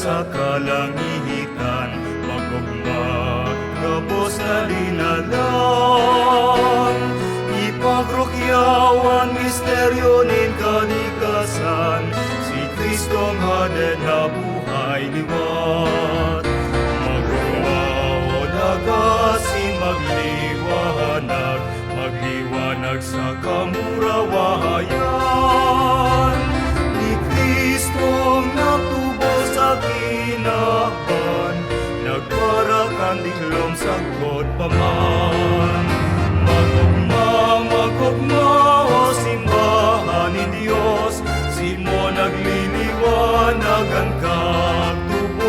sa kalangitan, magugma gapos na linalang. Ipagrukyawan misteryo nin kalikasan, si Kristong haden na buhay liwat. Magugma o dagasin magliwanag, magliwanag sa kamurawayan. Ni Kristong nagtubo sa kinaban, nagparakan diklom sa God paman. Magugma o simbahan ni Diyos, simo nagliliwanag ang kagtubos.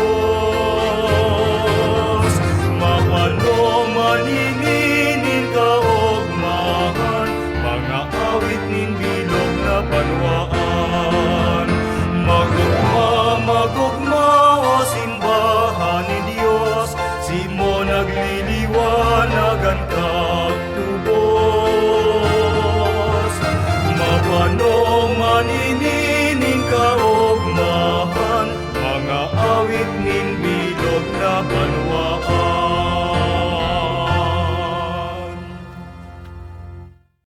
Mapalo manininin kaogmahan, mga awit nin bilog na banwaan. Magugma o simbahan ni Diyos, simo nagliliwanag ang